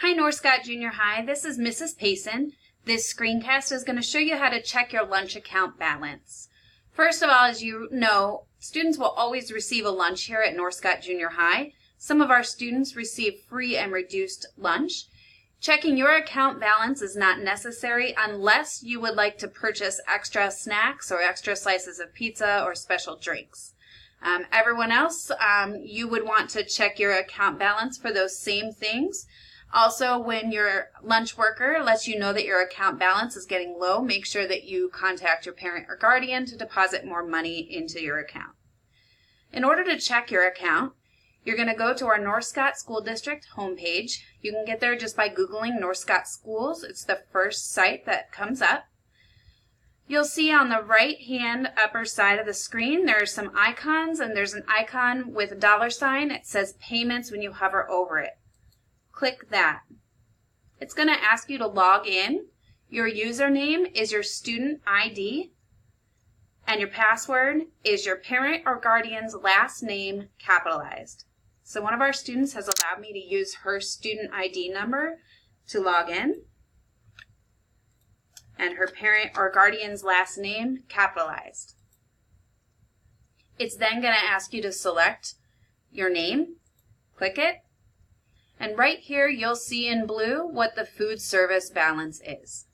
Hi North Scott Junior High, this is Mrs. Payson. This screencast is going to show you how to check your lunch account balance. First of all, as you know, students will always receive a lunch here at North Scott Junior High. Some of our students receive free and reduced lunch. Checking your account balance is not necessary unless you would like to purchase extra snacks or extra slices of pizza or special drinks. Everyone else, you would want to check your account balance for those same things. Also, when your lunch worker lets you know that your account balance is getting low, make sure that you contact your parent or guardian to deposit more money into your account. In order to check your account, you're going to go to our North Scott School District homepage. You can get there just by Googling North Scott Schools. It's the first site that comes up. You'll see on the right-hand upper side of the screen, there are some icons, and there's an icon with a $sign. It says Payments when you hover over it. Click that. It's going to ask you to log in. Your username is your student ID, and your password is your parent or guardian's last name capitalized. So one of our students has allowed me to use her student ID number to log in, and her parent or guardian's last name capitalized. It's then going to ask you to select your name. Click it. And right here, you'll see in blue what the food service balance is.